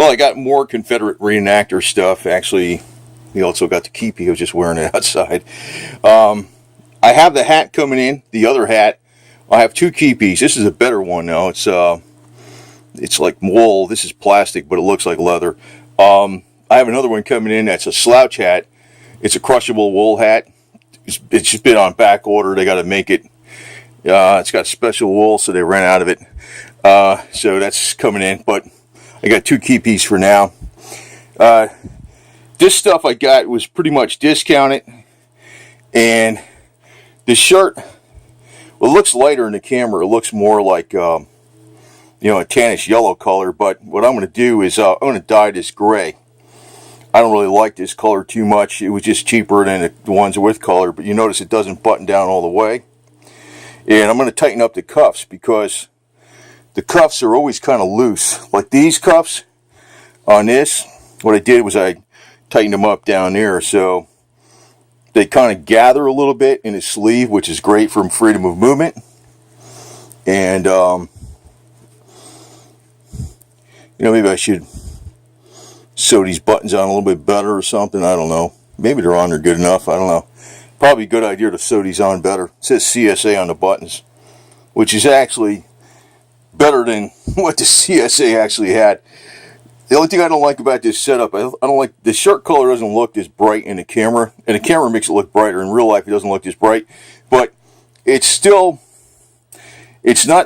Well, I got more Confederate reenactor stuff. Actually, he also got the Kepi. I was just wearing it outside. I have the hat coming in, the other hat. I have two Kepis. This is a better one now. It's like wool. This is plastic, but it looks like leather. I have another one coming in that's a slouch hat. It's a crushable wool hat. It's just been on back order. They got to make it. It's got special wool, so they ran out of it. So that's coming in, but I got two Kepis for now. This stuff I got was pretty much discounted, and the shirt, well, it looks lighter in the camera. It looks more like a tannish yellow color, but what I'm going to do is I'm going to dye this gray. I don't really like this color too much. It was just cheaper than the ones with color, but you notice it doesn't button down all the way. And I'm going to tighten up the cuffs because the cuffs are always kind of loose. Like these cuffs on this, what I did was I tightened them up down there so they kind of gather a little bit in the sleeve, which is great for freedom of movement. And maybe I should sew these buttons on a little bit better or something. I don't know. Maybe they're on there good enough. I don't know. Probably a good idea to sew these on better. It says CSA on the buttons, which is actually better than what the CSA actually had. The only thing I don't like about this setup, I don't like the shirt color. Doesn't look this bright in the camera, and the camera makes it look brighter. In real life, it doesn't look this bright, but it's not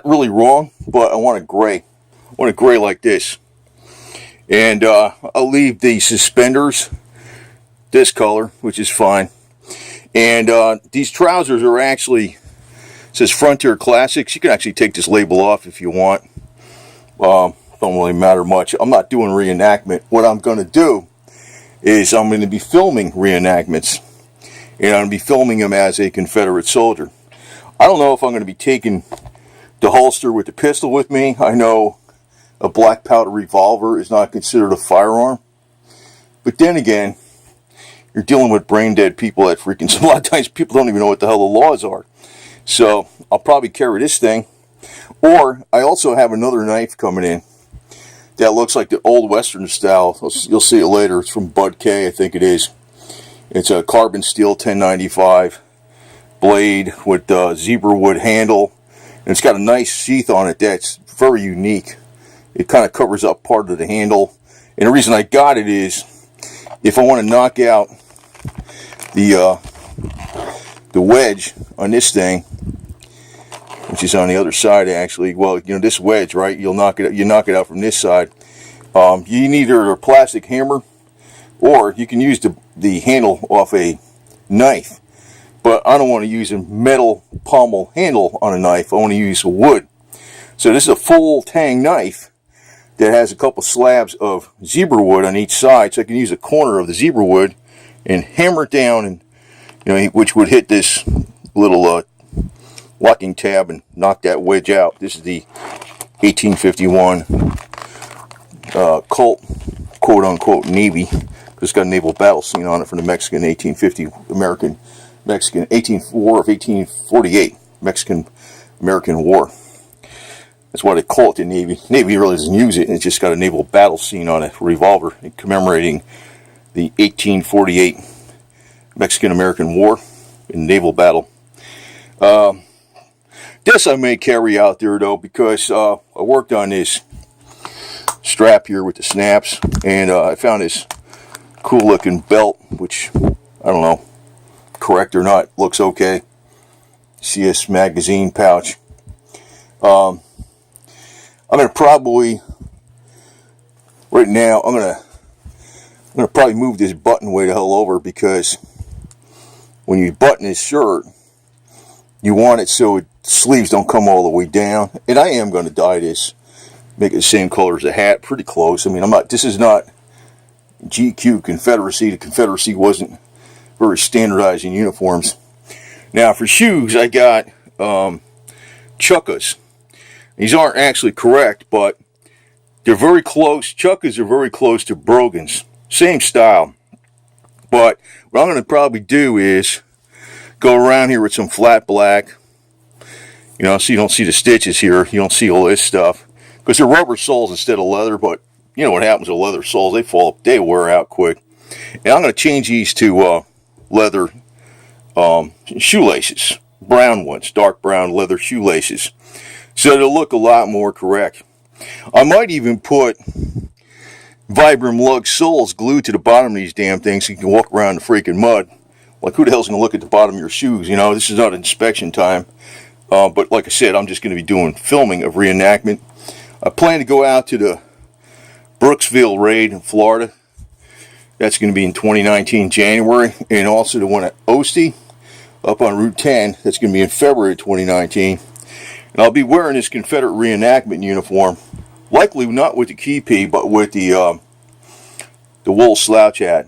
really wrong. But I want a gray. I want a gray like this. And I'll leave the suspenders this color, which is fine. And these trousers are actually, it says Frontier Classics. You can actually take this label off if you want. Don't really matter much. I'm not doing reenactment. What I'm going to do is I'm going to be filming reenactments. And I'm going to be filming them as a Confederate soldier. I don't know if I'm going to be taking the holster with the pistol with me. I know a black powder revolver is not considered a firearm. But then again, you're dealing with brain dead people that freaking, a lot of times people don't even know what the hell the laws are. So I'll probably carry this thing. Or I also have another knife coming in that looks like the old Western style. You'll see it later. It's from Bud K, I think it is. It's a carbon steel 1095 blade with zebra wood handle. And it's got a nice sheath on it that's very unique. It kind of covers up part of the handle. And the reason I got it is if I want to knock out the wedge on this thing, which is on the other side actually. Well, this wedge, right? You knock it out from this side. You need either a plastic hammer, or you can use the handle off a knife. But I don't want to use a metal pommel handle on a knife. I want to use a wood. So this is a full tang knife that has a couple slabs of zebra wood on each side, so I can use a corner of the zebra wood and hammer it down, and which would hit this little locking tab and knock that wedge out. This is the 1851 Colt, quote-unquote, Navy. It's got a naval battle scene on it from the Mexican 1848 Mexican-American War. That's why they call it the Navy. Navy really doesn't use it. It's just got a naval battle scene on it, revolver, commemorating the 1848 Mexican-American War in naval battle. This I may carry out there, though, because I worked on this strap here with the snaps, and I found this cool-looking belt, which, I don't know, correct or not, looks okay. CS magazine pouch. I'm going to probably, right now, I'm going to probably move this button way the hell over, because when you button this shirt, you want it so the sleeves don't come all the way down. And I am going to dye this, make it the same color as the hat, pretty close. I mean, this is not GQ Confederacy. The Confederacy wasn't very standardized in uniforms. Now, for shoes, I got Chukkas. These aren't actually correct, but they're very close. Chukkas are very close to Brogans. Same style. But what I'm going to probably do is go around here with some flat black. So you don't see the stitches here. You don't see all this stuff. Because they're rubber soles instead of leather, but you know what happens with leather soles, they wear out quick. And I'm going to change these to leather shoelaces, brown ones, dark brown leather shoelaces, so it'll look a lot more correct. I might even put Vibram lug soles glued to the bottom of these damn things so you can walk around the freaking mud. Like, who the hell's going to look at the bottom of your shoes? You know, this is not inspection time. But like I said, I'm just going to be doing filming of reenactment. I plan to go out to the Brooksville raid in Florida. That's going to be in 2019 January. And also the one at Ostie up on Route 10. That's going to be in February 2019. And I'll be wearing this Confederate reenactment uniform. Likely not with the Kepi, but with the wool slouch hat.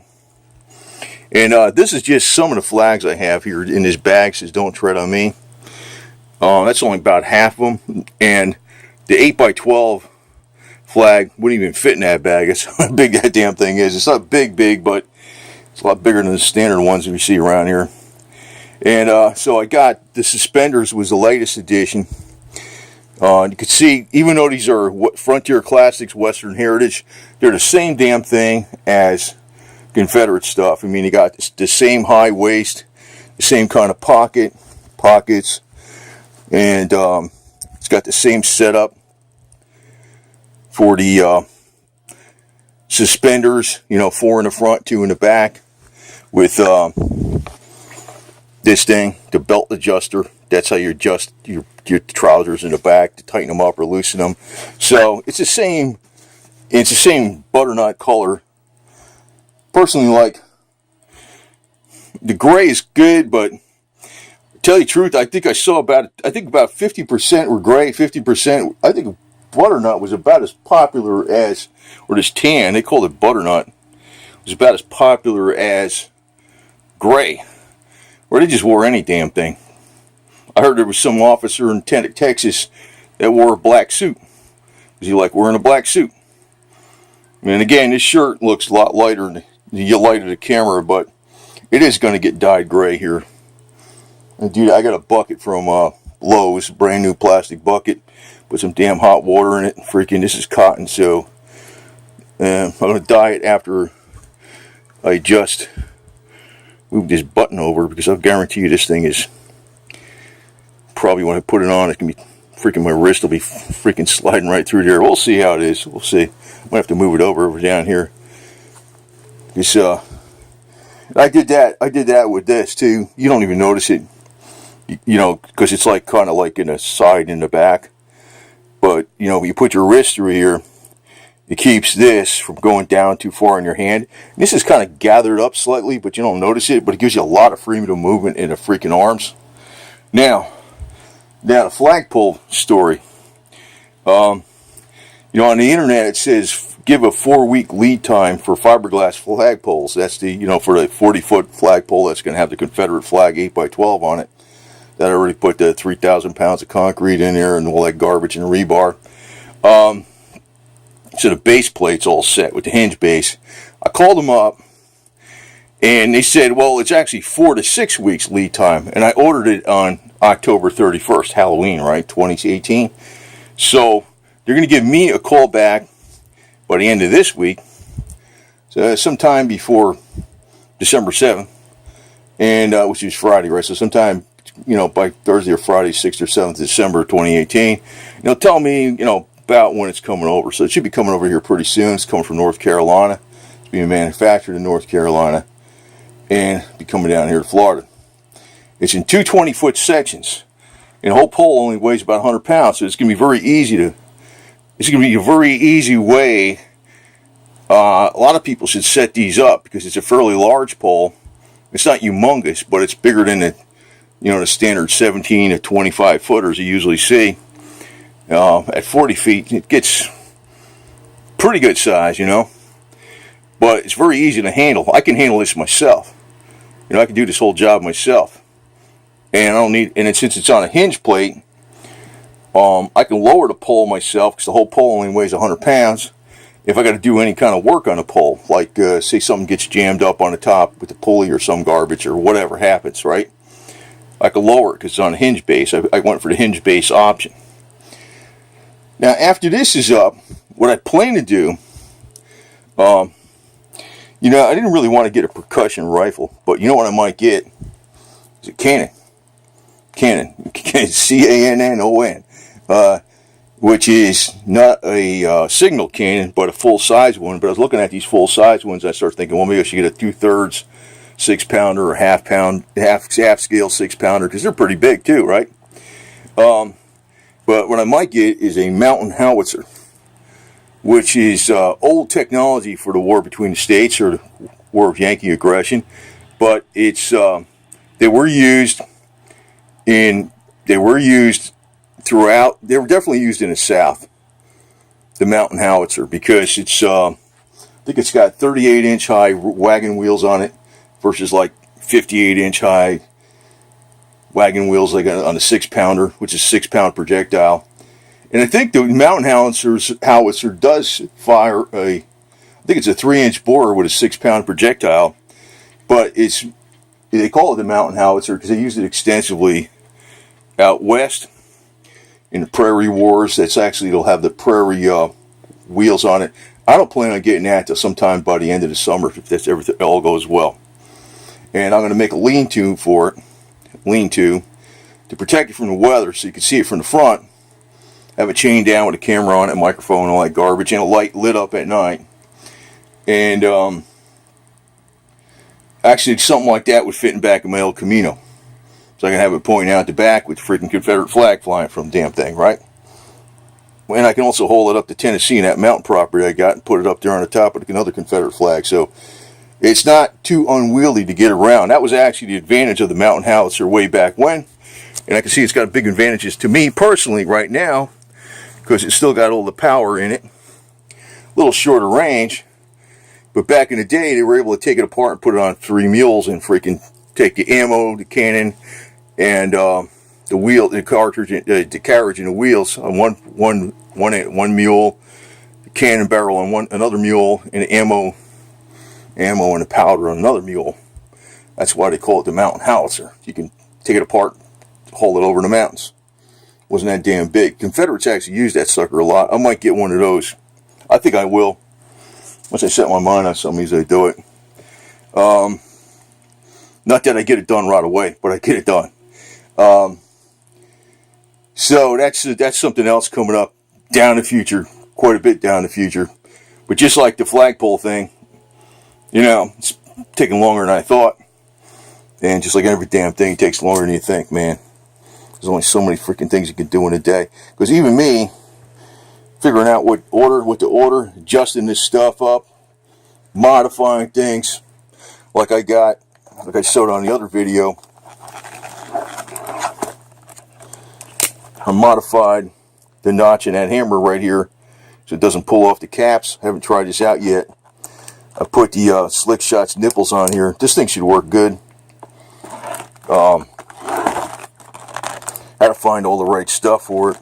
And this is just some of the flags I have here in this bag. It says "Don't tread on me." That's only about half of them. And the 8x12 flag wouldn't even fit in that bag. That's how big that damn thing is. It's not big, but it's a lot bigger than the standard ones that we see around here. And so I got the suspenders, was the latest edition. You can see, even though these are Frontier Classics Western Heritage, they're the same damn thing as Confederate stuff. I mean, you got the same high waist, the same kind of pockets, and it's got the same setup for the suspenders, you know, 4 in the front, 2 in the back, with this thing, the belt adjuster. That's how you adjust your trousers in the back to tighten them up or loosen them. So it's the same butternut color. Personally, like, the gray is good, but to tell you the truth, I think about 50% were gray, 50%. I think butternut was about as popular as, or this tan, they called it butternut, was about as popular as gray, or they just wore any damn thing. I heard there was some officer in Texas that wore a black suit because he liked wearing a black suit. And again, this shirt looks a lot lighter than you lighted the camera, but it is going to get dyed gray here. And dude, I got a bucket from Lowe's, brand new plastic bucket. Put some damn hot water in it. Freaking, this is cotton, so I'm going to dye it after I just move this button over, because I guarantee you this thing is probably, when I put it on, it can be freaking, my wrist will be freaking sliding right through there. We'll see how it is. We'll see. I might have to move it over down here. This, I did that with this too. You don't even notice it, you know, because it's like kind of like in the side and the back. But you know, when you put your wrist through here, it keeps this from going down too far in your hand. And this is kind of gathered up slightly, but you don't notice it. But it gives you a lot of freedom of movement in the freaking arms. Now the flagpole story. You know, on the internet it says give a 4-week lead time for fiberglass flagpoles. That's the, you know, for a 40-foot flagpole that's going to have the Confederate flag 8x12 on it. That already put the 3,000 pounds of concrete in there and all that garbage and rebar. So the base plate's all set with the hinge base. I called them up and they said, well, it's actually 4 to 6 weeks lead time. And I ordered it on October 31st, Halloween, right, 2018. So they're going to give me a call back by the end of this week, so sometime before December 7th, and which is Friday, right? So sometime, you know, by Thursday or Friday, 6th or 7th December 2018, they'll tell me, you know, about when it's coming over. So it should be coming over here pretty soon. It's coming from North Carolina. It's being manufactured in North Carolina, and be coming down here to Florida. It's in 2 20-foot sections, and the whole pole only weighs about 100 pounds, so it's going to be very easy to. It's going to be a very easy way. A lot of people should set these up because it's a fairly large pole. It's not humongous, but it's bigger than the, you know, the standard 17 to 25 footers you usually see. At 40 feet, it gets pretty good size, you know. But it's very easy to handle. I can handle this myself. You know, I can do this whole job myself. And I don't need. And since it's on a hinge plate, I can lower the pole myself because the whole pole only weighs 100 pounds. If I got to do any kind of work on a pole, like say something gets jammed up on the top with the pulley or some garbage or whatever happens, right? I can lower it because it's on a hinge base. I went for the hinge base option. Now, after this is up, what I plan to do You know, I didn't really want to get a percussion rifle, but you know what I might get? Is a Cannon. Cannon, which is not a signal cannon, but a full-size one. But I was looking at these full-size ones, and I started thinking, well, maybe I should get a 2/3 6-pounder or half scale 6-pounder, because they're pretty big too, right? But what I might get is a mountain howitzer, which is old technology for the war between the states, or the war of Yankee aggression. But it's they were used throughout. They were definitely used in the South, the mountain howitzer, because it's I think it's got 38-inch high wagon wheels on it versus like 58-inch high wagon wheels like on a 6-pounder, which is 6-pound projectile. And I think the mountain howitzer does fire I think it's a 3-inch bore with a 6-pound projectile, but they call it the mountain howitzer because they use it extensively out west in the prairie wars. They'll have the prairie wheels on it. I don't plan on getting that till sometime by the end of the summer if everything all goes well. And I'm going to make a lean-to for it, to protect it from the weather, so you can see it from the front. Have it chained down with a camera on it, microphone, and all that garbage, and a light lit up at night. And actually, something like that would fit in the back of my El Camino, so I can have it pointing out the back with the freaking Confederate flag flying from the damn thing, right? And I can also hold it up to Tennessee and that mountain property I got and put it up there on the top of another Confederate flag. So it's not too unwieldy to get around. That was actually the advantage of the mountain howitzer way back when. And I can see it's got big advantages to me personally right now, because it's still got all the power in it. A little shorter range. But back in the day, they were able to take it apart and put it on 3 mules and freaking take the ammo, the cannon, and the wheel, the cartridge, the carriage, and the wheels on one mule, the cannon barrel on another mule, and the ammo and the powder on another mule. That's why they call it the mountain howitzer. You can take it apart, haul it over in the mountains. Wasn't that damn big. Confederates actually used that sucker a lot. I might get one of those. I think I will. Once I set my mind on something, I do it. Not that I get it done right away, but I get it done. So that's something else coming up down the future, quite a bit down the future. But just like the flagpole thing, you know, it's taking longer than I thought. And just like every damn thing, it takes longer than you think, man. There's only so many freaking things you can do in a day. Because even me, figuring out what to order, adjusting this stuff up, modifying things, like I showed on the other video. I modified the notch in that hammer right here so it doesn't pull off the caps. I haven't tried this out yet. I put the Slick Shots nipples on here. This thing should work good. Had to find all the right stuff for it.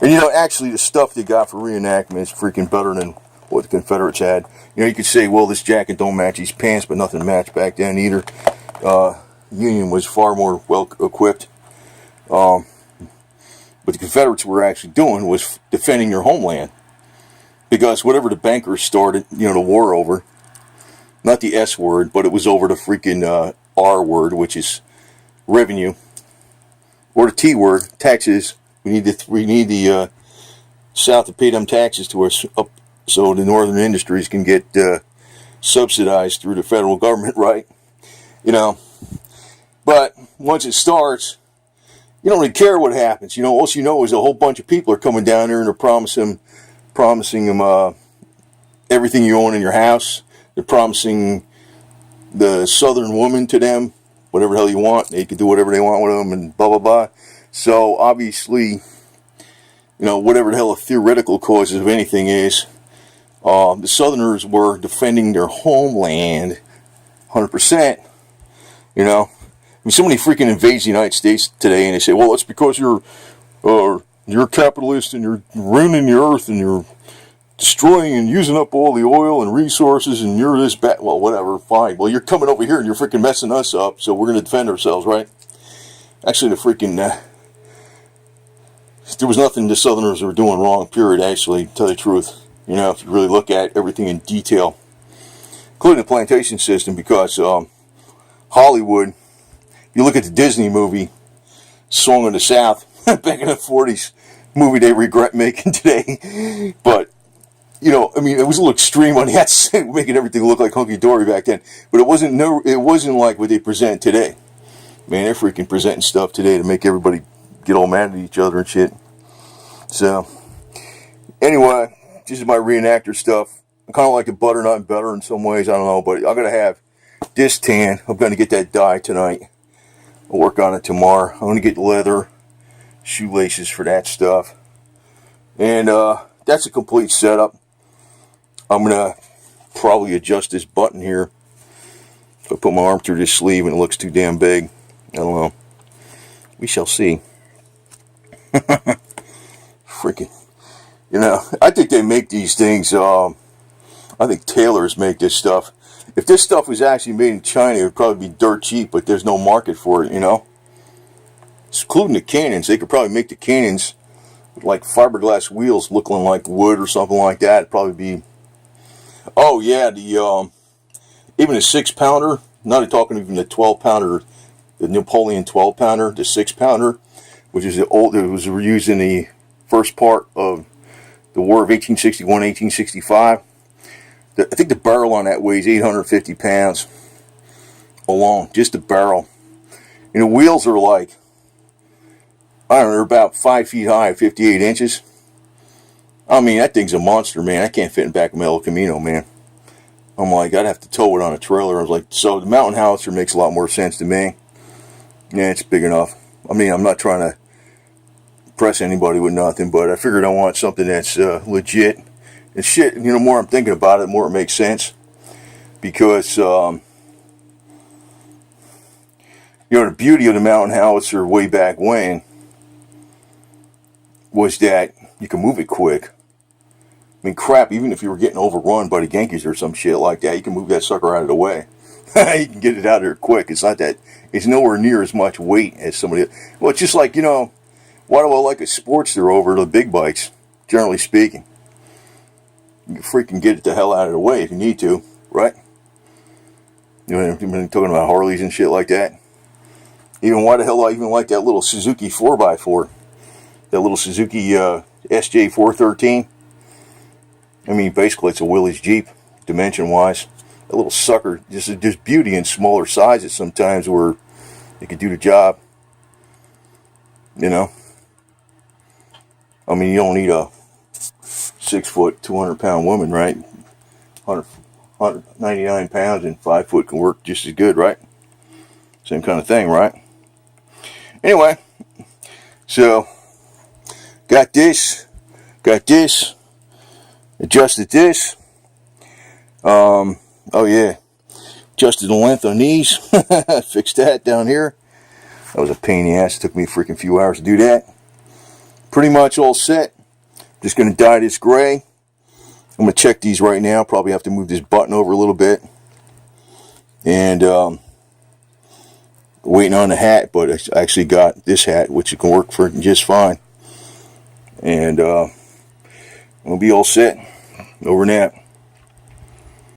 And you know, actually the stuff they got for reenactment is freaking better than what the Confederates had. You know, you could say, well, this jacket don't match these pants, but nothing matched back then either. Union was far more well equipped. What the Confederates were actually doing was defending their homeland. Because whatever the bankers started, you know, the war over, not the S word, but it was over the freaking R word, which is revenue, or the T word, taxes. We need the South to pay them taxes to us up, so the northern industries can get subsidized through the federal government, right? You know, but once it starts, you don't really care what happens. You know, all you know is a whole bunch of people are coming down there and they're promising them everything you own in your house. They're promising the southern woman to them, whatever the hell you want. They can do whatever they want with them and blah, blah, blah. So obviously, you know, whatever the hell the theoretical causes of anything is, the Southerners were defending their homeland 100%. You know, I mean, somebody freaking invades the United States today and they say, well, it's because you're a capitalist and you're ruining the earth and you're destroying and using up all the oil and resources and you're this bad. Well, whatever, fine. Well, you're coming over here and you're freaking messing us up, so we're going to defend ourselves, right? Actually, the freaking, there was nothing the Southerners were doing wrong, period, actually, to tell you the truth. You know, if you really look at everything in detail, including the plantation system, because Hollywood, you look at the Disney movie, Song of the South, back in the 40s, movie they regret making today. But, you know, I mean, it was a little extreme on that, making everything look like hunky-dory back then. But it wasn't like what they present today. Man, they're freaking presenting stuff today to make everybody get all mad at each other and shit. So, anyway, this is my reenactor stuff. I kind of like the butternut better in some ways, I don't know. But I'm going to have this tan. I'm going to get that dye tonight. I'll work on it tomorrow. I'm going to get leather shoelaces for that stuff. And that's a complete setup. I'm going to probably adjust this button here. If I put my arm through this sleeve and it looks too damn big, I don't know. We shall see. Freaking. You know, I think they make these things, I think tailors make this stuff. If this stuff was actually made in China, it would probably be dirt cheap, but there's no market for it, you know. Including the cannons. They could probably make the cannons with like fiberglass wheels looking like wood or something like that. It'd probably be... Oh, yeah, the even a 6-pounder, not talking even the 12-pounder, the Napoleon 12-pounder, the 6-pounder, which is the old, it was used in the first part of the War of 1861-1865. I think the barrel on that weighs 850 pounds alone, just the barrel. And the wheels are like, I don't know, they're about 5 feet high, 58 inches. I mean, that thing's a monster, man. I can't fit in the back of my El Camino, man. I'm like, I'd have to tow it on a trailer. I was like, so the mountain howitzer makes a lot more sense to me. Yeah, it's big enough. I mean, I'm not trying to impress anybody with nothing, but I figured I want something that's legit. And shit, you know, the more I'm thinking about it, the more it makes sense. Because, you know, the beauty of the mountain howitzer way back when was that you can move it quick. I mean, crap, even if you were getting overrun by the Yankees or some shit like that, you can move that sucker out of the way. You can get it out of there quick. It's not that, it's nowhere near as much weight as somebody else. Well, it's just like, you know, why do I like a Sportster over the big bikes, generally speaking? You can freaking get it the hell out of the way if you need to, right? You know, you've been talking about Harleys and shit like that. Even why the hell I even like that little Suzuki 4x4. That little Suzuki SJ413. I mean, basically it's a Willys Jeep, dimension-wise. That little sucker, just beauty in smaller sizes sometimes where it could do the job. You know? I mean, you don't need a 6-foot, 200-pound woman, right? 199 pounds and 5 foot can work just as good, right? Same kind of thing, right? Anyway, so got this, adjusted this. Oh yeah, adjusted the length on these. Fixed that down here. That was a pain in the ass. It took me a freaking few hours to do that. Pretty much all set. Just going to dye this gray. I'm going to check these right now. Probably have to move this button over a little bit. And waiting on the hat, but I actually got this hat, which can work for just fine. And I'm going to be all set. Over and out.